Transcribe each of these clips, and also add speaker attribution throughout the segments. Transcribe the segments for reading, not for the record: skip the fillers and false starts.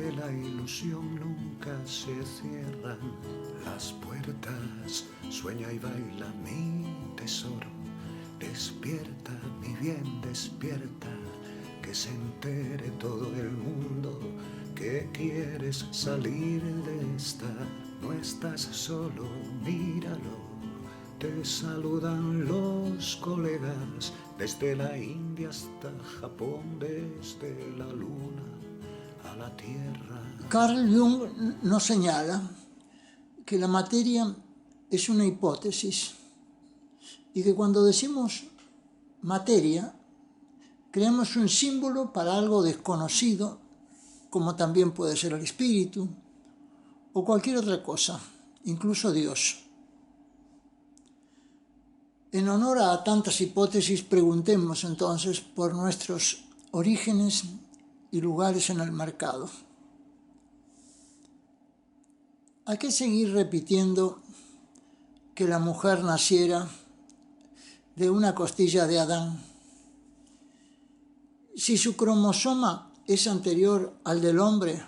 Speaker 1: de la ilusión nunca se cierran las puertas. Sueña y baila mi tesoro, despierta mi bien, despierta, que se entere todo el mundo que quieres salir de esta. No estás solo, míralo, te saludan los colegas desde la India hasta Japón, desde la luna a la tierra.
Speaker 2: Carl Jung nos señala que la materia es una hipótesis y que cuando decimos materia creamos un símbolo para algo desconocido, como también puede ser el espíritu o cualquier otra cosa, incluso Dios. En honor a tantas hipótesis, preguntemos entonces por nuestros orígenes y lugares en el mercado. ¿A qué seguir repitiendo que la mujer naciera de una costilla de Adán? Si su cromosoma es anterior al del hombre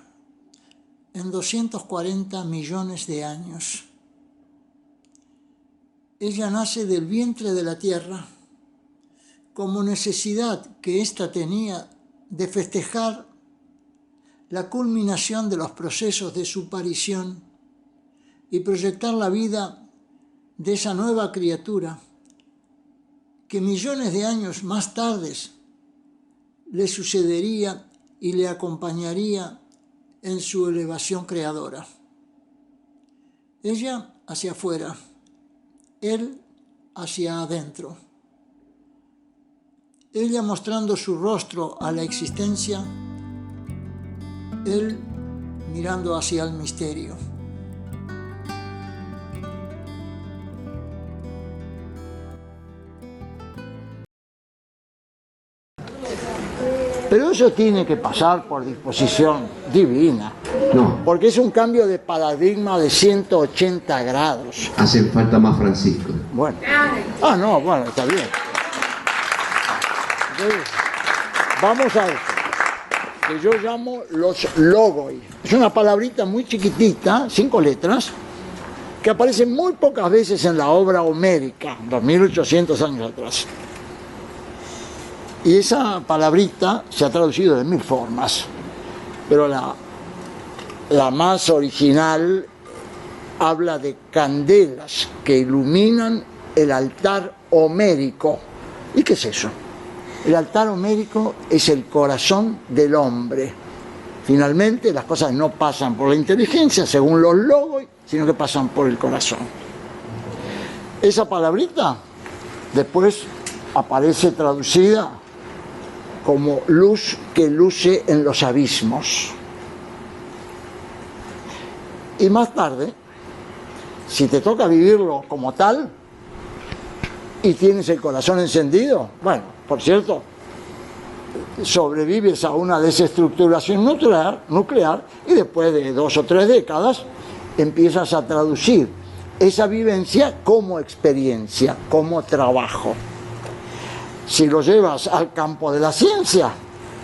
Speaker 2: en 240 millones de años. Ella nace del vientre de la tierra como necesidad que ésta tenía de festejar la culminación de los procesos de su parición y proyectar la vida de esa nueva criatura que millones de años más tarde le sucedería y le acompañaría en su elevación creadora. Ella hacia afuera, él hacia adentro. Ella mostrando su rostro a la existencia, él mirando hacia el misterio. Pero eso tiene que pasar por disposición divina.
Speaker 3: No.
Speaker 2: Porque es un cambio de paradigma de 180 grados.
Speaker 3: Hace falta más Francisco.
Speaker 2: Bueno. Bueno, está bien. Entonces, vamos a esto, que yo llamo los logoi. Es una palabrita muy chiquitita, 5 letras, que aparece muy pocas veces en la obra homérica, 2800 años atrás. Y esa palabrita se ha traducido de 1000 formas, pero la más original habla de candelas que iluminan el altar homérico. ¿Y qué es eso? El altar homérico es el corazón del hombre. Finalmente las cosas no pasan por la inteligencia, según los logos, sino que pasan por el corazón. Esa palabrita después aparece traducida como luz que luce en los abismos. Y más tarde, si te toca vivirlo como tal y tienes el corazón encendido, bueno, por cierto, sobrevives a una desestructuración nuclear y después de 2 o 3 décadas empiezas a traducir esa vivencia como experiencia, como trabajo. Si lo llevas al campo de la ciencia,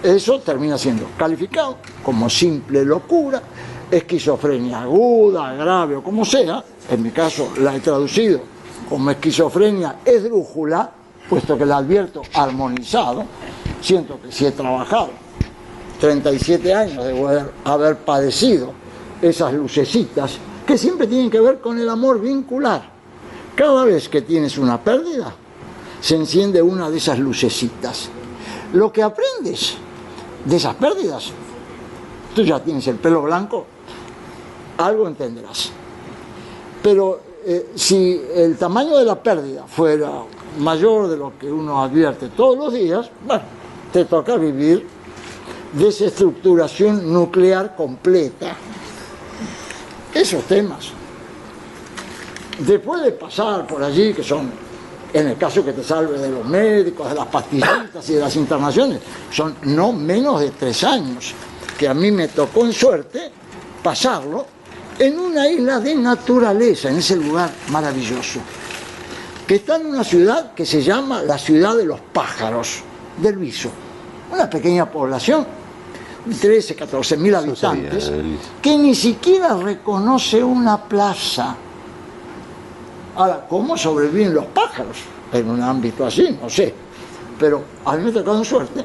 Speaker 2: eso termina siendo calificado como simple locura, esquizofrenia aguda, grave o como sea. En mi caso la he traducido como esquizofrenia esdrújula, puesto que la advierto armonizado. Siento que si he trabajado 37 años de haber padecido esas lucecitas que siempre tienen que ver con el amor vincular. Cada vez que tienes una pérdida, se enciende una de esas lucecitas. Lo que aprendes de esas pérdidas, tú ya tienes el pelo blanco, algo entenderás. Pero si el tamaño de la pérdida fuera mayor de lo que uno advierte todos los días, bueno, te toca vivir desestructuración nuclear completa. Esos temas. Después de pasar por allí, que son, en el caso que te salve de los médicos, de las pastillitas y de las internaciones, son no menos de 3 años, que a mí me tocó en suerte pasarlo en una isla de naturaleza, en ese lugar maravilloso, que está en una ciudad que se llama la ciudad de los pájaros, del Bizzo, una pequeña población 13, 14 mil habitantes, que ni siquiera reconoce una plaza. Ahora, ¿cómo sobreviven los pájaros en un ámbito así? No sé. Pero a mí me tocó en suerte,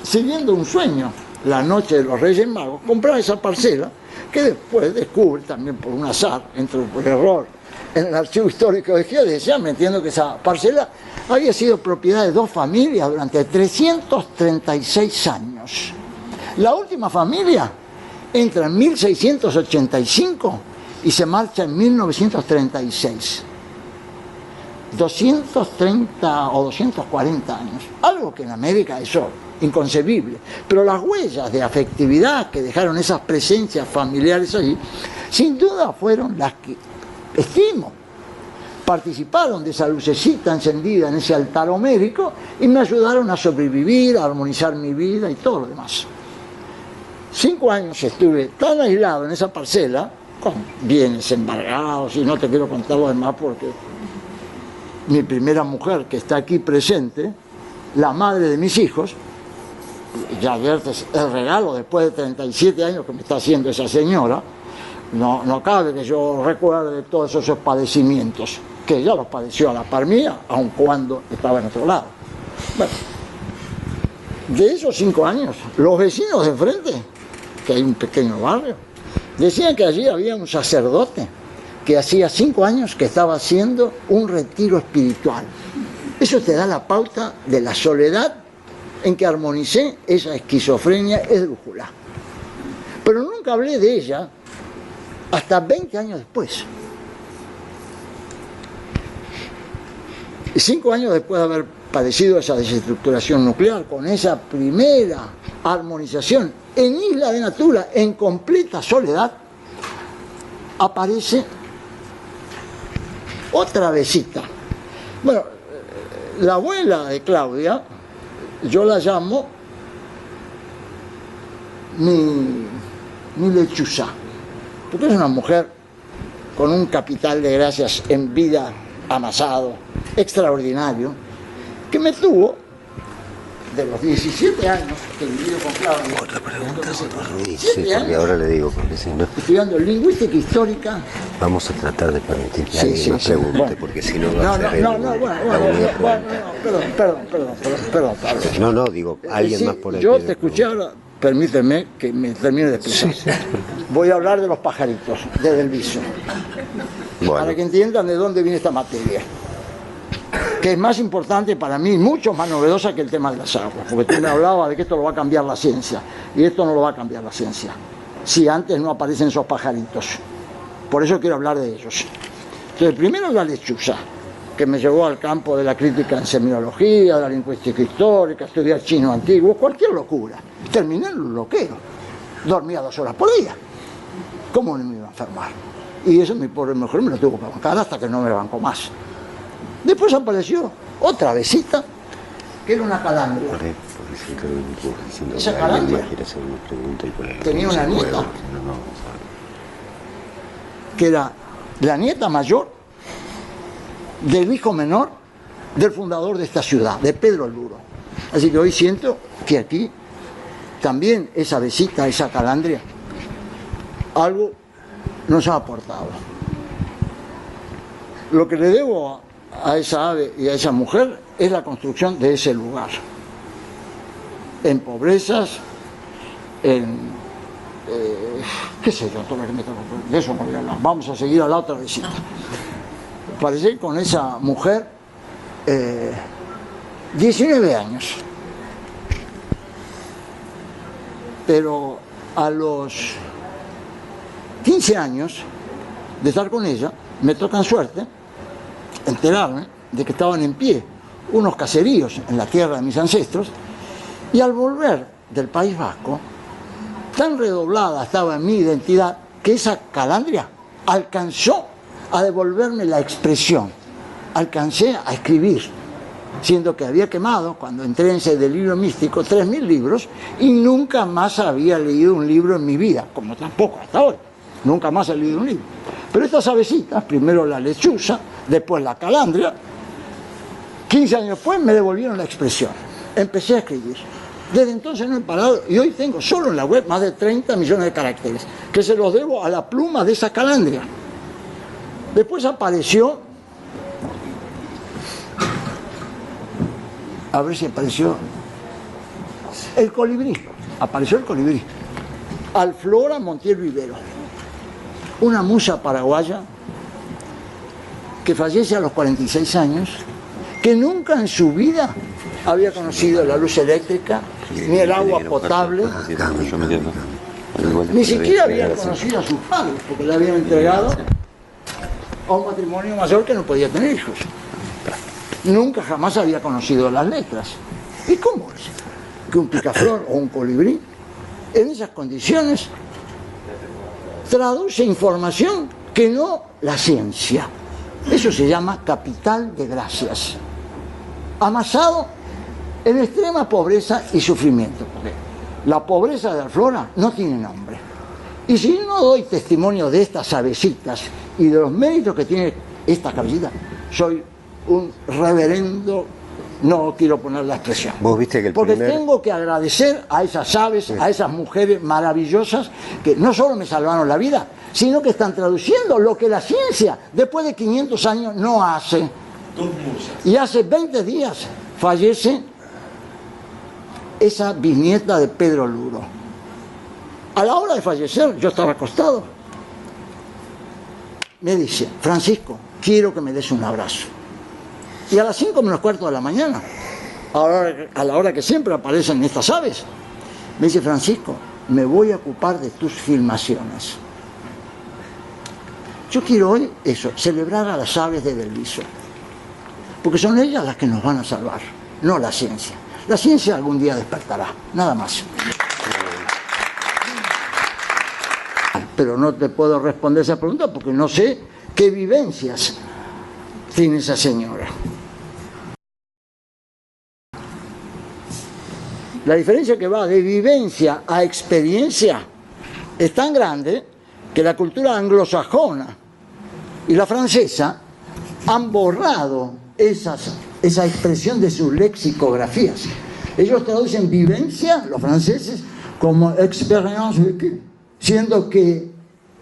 Speaker 2: siguiendo un sueño, la noche de los Reyes Magos, comprar esa parcela, que después descubre también por un azar, entre por error, en el archivo histórico de Geodesia, me entiendo que esa parcela había sido propiedad de 2 familias durante 336 años. La última familia entra en 1685 y se marcha en 1936. 230 o 240 años. Algo que en América eso inconcebible. Pero las huellas de afectividad que dejaron esas presencias familiares allí, sin duda fueron las que, estimo, participaron de esa lucecita encendida en ese altar homérico y me ayudaron a sobrevivir, a armonizar mi vida y todo lo demás. 5 años estuve tan aislado en esa parcela, con bienes embargados, y no te quiero contar lo demás porque mi primera mujer, que está aquí presente, la madre de mis hijos, ya adviertes el regalo después de 37 años que me está haciendo esa señora, no cabe que yo recuerde todos esos padecimientos, que ella los padeció a la par mía, aun cuando estaba en otro lado. Bueno, de esos 5 años, los vecinos de enfrente, que hay un pequeño barrio, decían que allí había un sacerdote que hacía 5 años que estaba haciendo un retiro espiritual. Eso te da la pauta de la soledad en que armonicé esa esquizofrenia esdrújula. Pero nunca hablé de ella hasta 20 años después. Y 5 años después de haber padecido esa desestructuración nuclear, con esa primera armonización en Isla de Natura, en completa soledad, aparece otra besita. Bueno, la abuela de Claudia, yo la llamo mi lechuza, porque es una mujer con un capital de gracias en vida amasado, extraordinario, que me tuvo de los 17 años que he vivido con Claudia.
Speaker 3: Otra pregunta,
Speaker 2: sí, porque
Speaker 3: ahora le digo, porque si no...
Speaker 2: Estudiando lingüística histórica.
Speaker 3: Vamos a tratar de permitir que alguien nos pregunte, bueno, porque si no va a ser...
Speaker 2: Perdón.
Speaker 3: No, digo, alguien más por ahí.
Speaker 2: Yo te escuché ahora, permíteme que me termine de explicar. Sí. Voy a hablar de los pajaritos, de Delviso, para que entiendan de dónde viene esta materia, que es más importante para mí, mucho más novedosa que el tema de las aguas, porque tú me hablabas de que esto lo va a cambiar la ciencia, y esto no lo va a cambiar la ciencia, si antes no aparecen esos pajaritos. Por eso quiero hablar de ellos. Entonces, primero la lechuza, que me llevó al campo de la crítica en semiología, de la lingüística histórica, estudiar chino antiguo, cualquier locura. Terminé en un loquero, dormía 2 horas por día. ¿Cómo no me iba a enfermar? Y eso mi pobre mujer me lo tuvo que bancar hasta que no me bancó más. Después apareció otra besita, que era una calandria. Esa calandria tenía una nieta, que era la nieta mayor del hijo menor del fundador de esta ciudad, de Pedro el Duro. Así que hoy siento que aquí también esa besita, esa calandria, algo nos ha aportado. Lo que le debo a esa ave y a esa mujer es la construcción de ese lugar, en pobrezas, en qué sé yo, todo lo que me toca, de eso no voy a hablar. Vamos a seguir a la otra visita. Parece que con esa mujer 19 años, pero a los 15 años de estar con ella me toca en suerte enterarme de que estaban en pie unos caseríos en la tierra de mis ancestros, y al volver del País Vasco, tan redoblada estaba en mi identidad que esa calandria alcanzó a devolverme la expresión. Alcancé a escribir, siendo que había quemado, cuando entré en ese delirio místico, 3.000 libros, y nunca más había leído un libro en mi vida, como tampoco hasta hoy. Nunca más he leído un libro. Pero estas avecitas, primero la lechuza, después la calandria, 15 años después me devolvieron la expresión. Empecé a escribir. Desde entonces no he parado y hoy tengo solo en la web más de 30 millones de caracteres, que se los debo a la pluma de esa calandria. Después apareció, a ver si apareció, el colibrí. Apareció el colibrí. Alflora Montiel Vivero, una musa paraguaya que fallece a los 46 años, que nunca en su vida había conocido la luz eléctrica, ni el agua potable, ni siquiera había conocido a sus padres, porque le habían entregado a un matrimonio mayor que no podía tener hijos. Nunca jamás había conocido las letras. ¿Y cómo es que un picaflor o un colibrí en esas condiciones traduce información que no la ciencia? Eso se llama capital de gracias, amasado en extrema pobreza y sufrimiento. La pobreza de Alflora no tiene nombre. Y si no doy testimonio de estas avecitas y de los méritos que tiene esta cabecita, soy un reverendo, no quiero poner la expresión.
Speaker 3: Vos viste que
Speaker 2: porque tengo que agradecer a esas aves, a esas mujeres maravillosas que no solo me salvaron la vida, sino que están traduciendo lo que la ciencia después de 500 años no hace. Y hace 20 días fallece esa bisnieta de Pedro Luro. A la hora de fallecer, yo estaba acostado. Me dice: Francisco, quiero que me des un abrazo. Y a las 5 menos cuarto de la mañana, a la hora que siempre aparecen estas aves, me dice: Francisco, me voy a ocupar de tus filmaciones. Yo quiero hoy eso, celebrar a las aves de Delviso, porque son ellas las que nos van a salvar, no la ciencia. La ciencia algún día despertará, nada más. Pero no te puedo responder esa pregunta porque no sé qué vivencias tiene esa señora. La diferencia que va de vivencia a experiencia es tan grande que la cultura anglosajona y la francesa han borrado esa expresión de sus lexicografías. Ellos traducen vivencia, los franceses, como expérience vécue, siendo que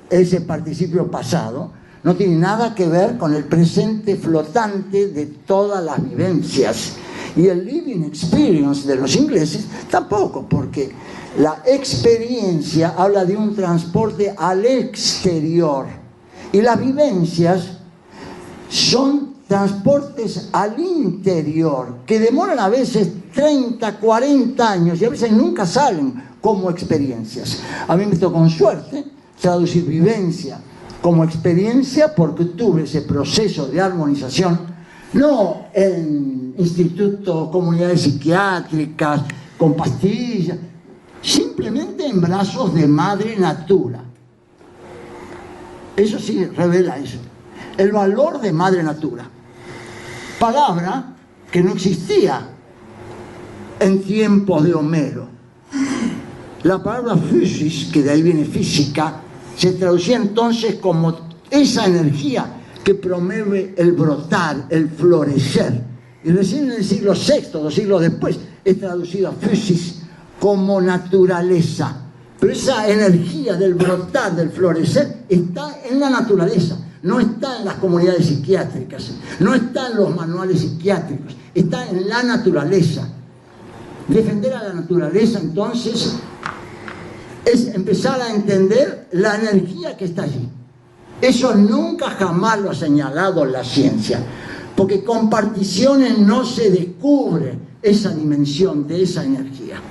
Speaker 2: ese participio pasado no tiene nada que ver con el presente flotante de todas las vivencias. Y el living experience de los ingleses tampoco, porque la experiencia habla de un transporte al exterior y las vivencias son transportes al interior que demoran a veces 30, 40 años y a veces nunca salen como experiencias. A mí me tocó con suerte traducir vivencia como experiencia porque tuve ese proceso de armonización, no en institutos, comunidades psiquiátricas, con pastillas, simplemente en brazos de madre natura. Eso sí revela eso, el valor de madre natura. Palabra que no existía en tiempos de Homero. La palabra physis, que de ahí viene física, se traducía entonces como esa energía que promueve el brotar, el florecer. Y recién en el siglo VI, 2 siglos después, es traducido a physis como naturaleza. Pero esa energía del brotar, del florecer, está en la naturaleza. No está en las comunidades psiquiátricas, no está en los manuales psiquiátricos, está en la naturaleza. Defender a la naturaleza, entonces, es empezar a entender la energía que está allí. Eso nunca jamás lo ha señalado la ciencia, porque con particiones no se descubre esa dimensión de esa energía.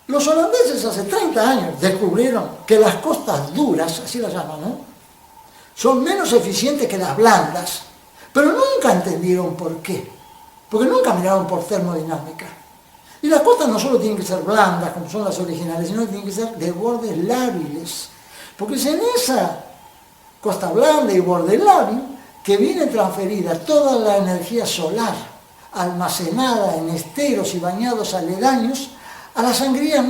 Speaker 2: Los holandeses hace 30 años descubrieron que las costas duras, así las llaman, ¿no?, son menos eficientes que las blandas, pero nunca entendieron por qué, porque nunca miraron por termodinámica. Y las costas no solo tienen que ser blandas, como son las originales, sino que tienen que ser de bordes lábiles, porque si en esa Costa Blanda y Bordelávio, que viene transferida toda la energía solar almacenada en esteros y bañados aledaños a las sangrías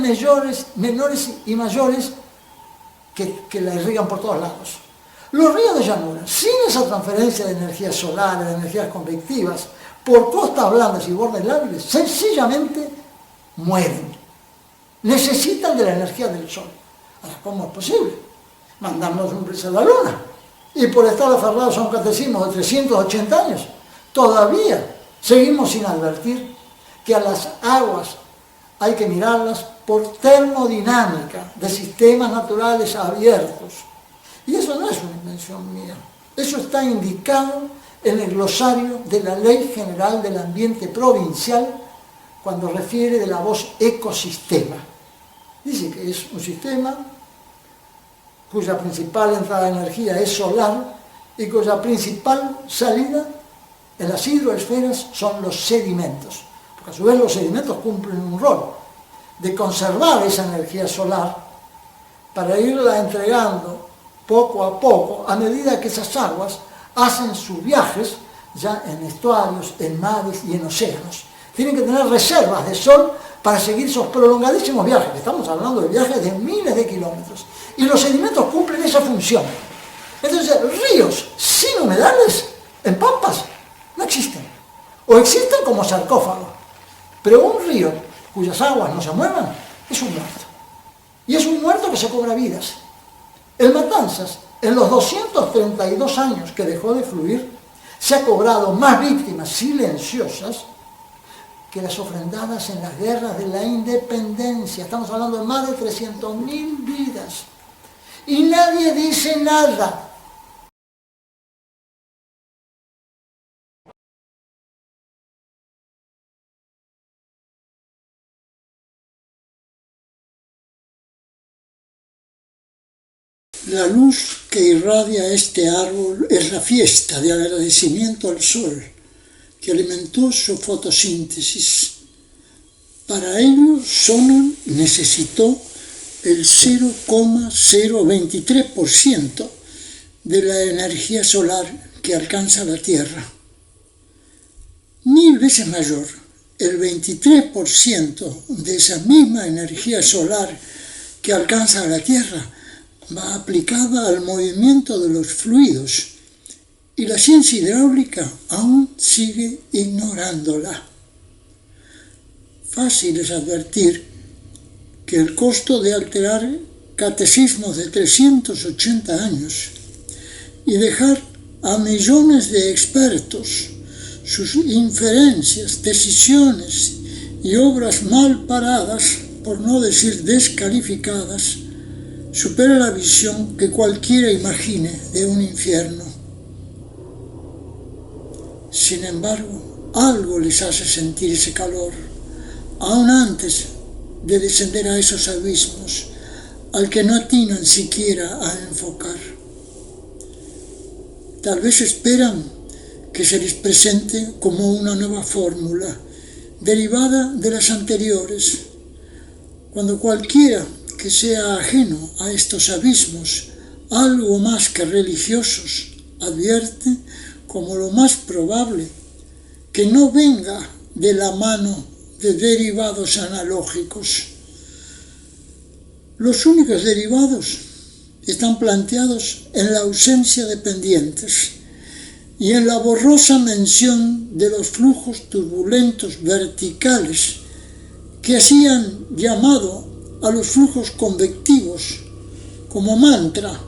Speaker 2: menores y mayores que la irrigan por todos lados. Los ríos de llanura, sin esa transferencia de energía solar, de energías convectivas, por costas blandas y bordes lábiles, sencillamente mueren. Necesitan de la energía del sol. Ahora, ¿cómo es posible? Mandarnos un brisa a la luna. Y por estar aferrados a un catecismo de 380 años, todavía seguimos sin advertir que a las aguas hay que mirarlas por termodinámica de sistemas naturales abiertos. Y eso no es una invención mía. Eso está indicado en el glosario de la Ley General del Ambiente Provincial cuando refiere de la voz ecosistema. Dice que es un sistema cuya principal entrada de energía es solar y cuya principal salida en las hidroesferas son los sedimentos. Porque a su vez los sedimentos cumplen un rol de conservar esa energía solar para irla entregando poco a poco a medida que esas aguas hacen sus viajes ya en estuarios, en mares y en océanos. Tienen que tener reservas de sol para seguir esos prolongadísimos viajes. Estamos hablando de viajes de miles de kilómetros. Y los sedimentos cumplen esa función. Entonces, ríos sin humedales, en pampas, no existen. O existen como sarcófagos. Pero un río cuyas aguas no se muevan es un muerto. Y es un muerto que se cobra vidas. El Matanzas, en los 232 años que dejó de fluir, se ha cobrado más víctimas silenciosas que las ofrendadas en las guerras de la independencia. Estamos hablando de más de 300.000 vidas. Y nadie dice nada.
Speaker 4: La luz que irradia este árbol es la fiesta de agradecimiento al sol, que alimentó su fotosíntesis. Para ello, Sonnen necesitó el 0,023% de la energía solar que alcanza la Tierra. 1000 veces mayor, el 23% de esa misma energía solar que alcanza la Tierra va aplicada al movimiento de los fluidos y la ciencia hidráulica aún sigue ignorándola. Fácil es advertir que el costo de alterar catecismos de 380 años y dejar a millones de expertos sus inferencias, decisiones y obras mal paradas, por no decir descalificadas, supera la visión que cualquiera imagine de un infierno. Sin embargo, algo les hace sentir ese calor, aún antes de descender a esos abismos, al que no atinan siquiera a enfocar. Tal vez esperan que se les presente como una nueva fórmula, derivada de las anteriores, cuando cualquiera que sea ajeno a estos abismos, algo más que religiosos, advierte como lo más probable que no venga de la mano de derivados analógicos. Los únicos derivados están planteados en la ausencia de pendientes y en la borrosa mención de los flujos turbulentos verticales que hacían llamado a los flujos convectivos como mantra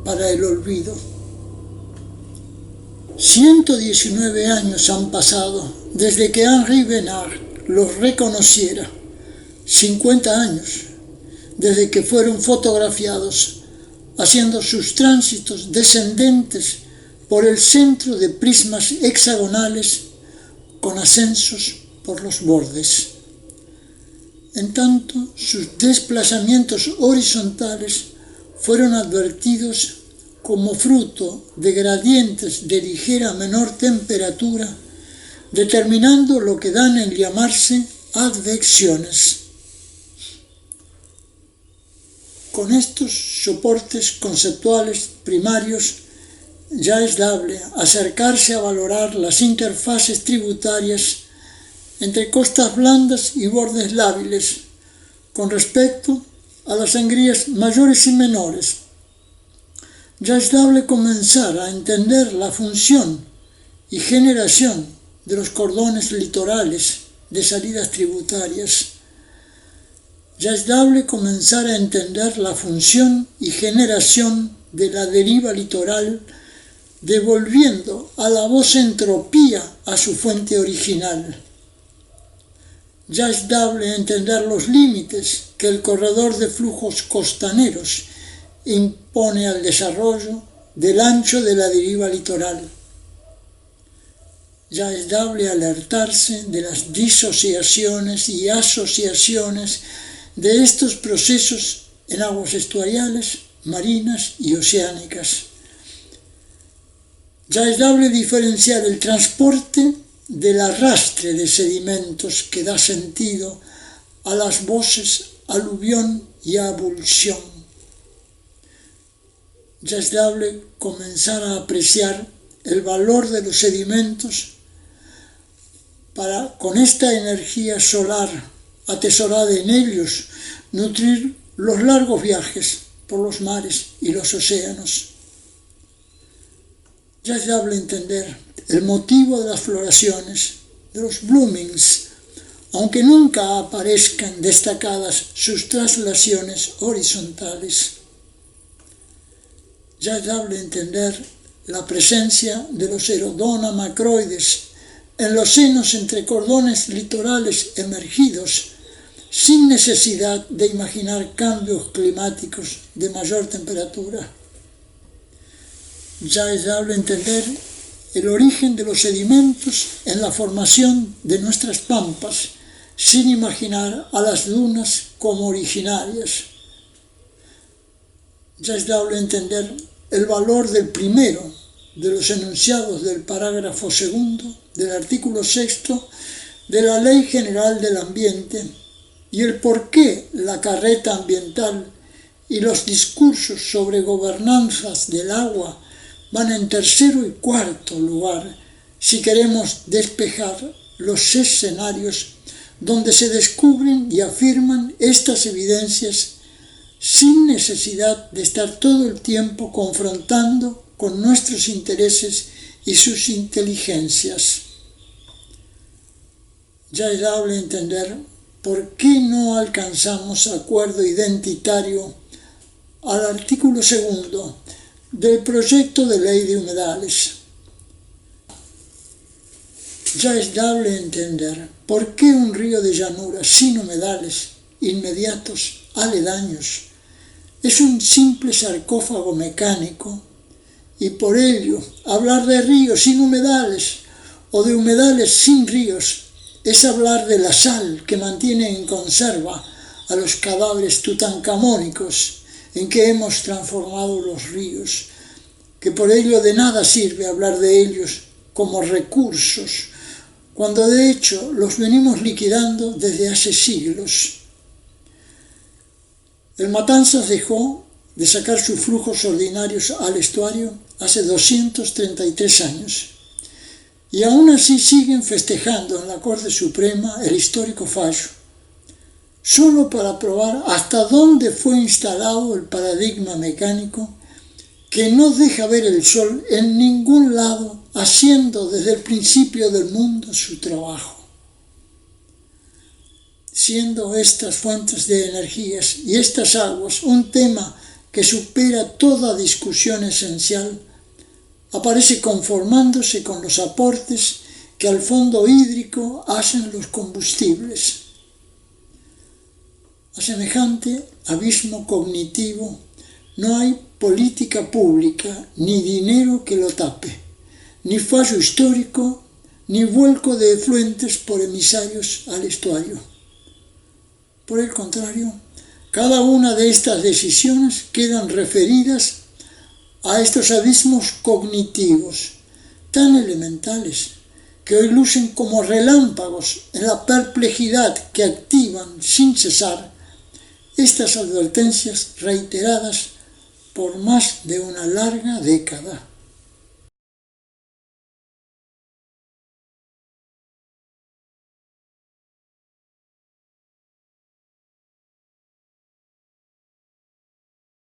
Speaker 4: para el olvido. 119 años han pasado desde que Henri Bénard los reconociera, 50 años desde que fueron fotografiados haciendo sus tránsitos descendentes por el centro de prismas hexagonales con ascensos por los bordes. En tanto, sus desplazamientos horizontales fueron advertidos como fruto de gradientes de ligera a menor temperatura, determinando lo que dan en llamarse advecciones. Con estos soportes conceptuales primarios ya es dable acercarse a valorar las interfaces tributarias entre costas blandas y bordes lábiles con respecto a las sangrías mayores y menores. Ya es dable comenzar a entender la función y generación de los cordones litorales de salidas tributarias. Ya es dable comenzar a entender la función y generación de la deriva litoral, devolviendo a la voz entropía a su fuente original. Ya es dable entender los límites que el corredor de flujos costaneros impone al desarrollo del ancho de la deriva litoral. Ya es dable alertarse de las disociaciones y asociaciones de estos procesos en aguas estuariales, marinas y oceánicas. Ya es dable diferenciar el transporte del arrastre de sedimentos que da sentido a las voces aluvión y abulsión. Ya es dable comenzar a apreciar el valor de los sedimentos para, con esta energía solar atesorada en ellos, nutrir los largos viajes por los mares y los océanos. Ya es dable entender el motivo de las floraciones, de los bloomings, aunque nunca aparezcan destacadas sus traslaciones horizontales. Ya es dable entender la presencia de los Aerodona macroides en los senos entre cordones litorales emergidos, sin necesidad de imaginar cambios climáticos de mayor temperatura. Ya es dable entender el origen de los sedimentos en la formación de nuestras pampas, sin imaginar a las dunas como originarias. Ya es dable entender el valor del primero de los enunciados del parágrafo segundo del artículo 6º de la Ley General del Ambiente y el por qué la carreta ambiental y los discursos sobre gobernanzas del agua van en tercero y cuarto lugar si queremos despejar los escenarios donde se descubren y afirman estas evidencias sin necesidad de estar todo el tiempo confrontando con nuestros intereses y sus inteligencias. Ya es dable entender por qué no alcanzamos acuerdo identitario al artículo 2 del proyecto de ley de humedales. Ya es dable entender por qué un río de llanura sin humedales inmediatos, aledaños, es un simple sarcófago mecánico, y por ello hablar de ríos sin humedales o de humedales sin ríos es hablar de la sal que mantiene en conserva a los cadáveres tutankamónicos en que hemos transformado los ríos, que por ello de nada sirve hablar de ellos como recursos, cuando de hecho los venimos liquidando desde hace siglos. El Matanzas dejó de sacar sus flujos ordinarios al estuario hace 233 años, y aún así siguen festejando en la Corte Suprema el histórico fallo, solo para probar hasta dónde fue instalado el paradigma mecánico que no deja ver el sol en ningún lado, haciendo desde el principio del mundo su trabajo. Siendo estas fuentes de energías y estas aguas un tema que supera toda discusión esencial, aparece conformándose con los aportes que al fondo hídrico hacen los combustibles. A semejante abismo cognitivo no hay política pública, ni dinero que lo tape, ni fallo histórico, ni vuelco de efluentes por emisarios al estuario. Por el contrario, cada una de estas decisiones quedan referidas a estos abismos cognitivos tan elementales que hoy lucen como relámpagos en la perplejidad que activan sin cesar estas advertencias reiteradas por más de una larga década.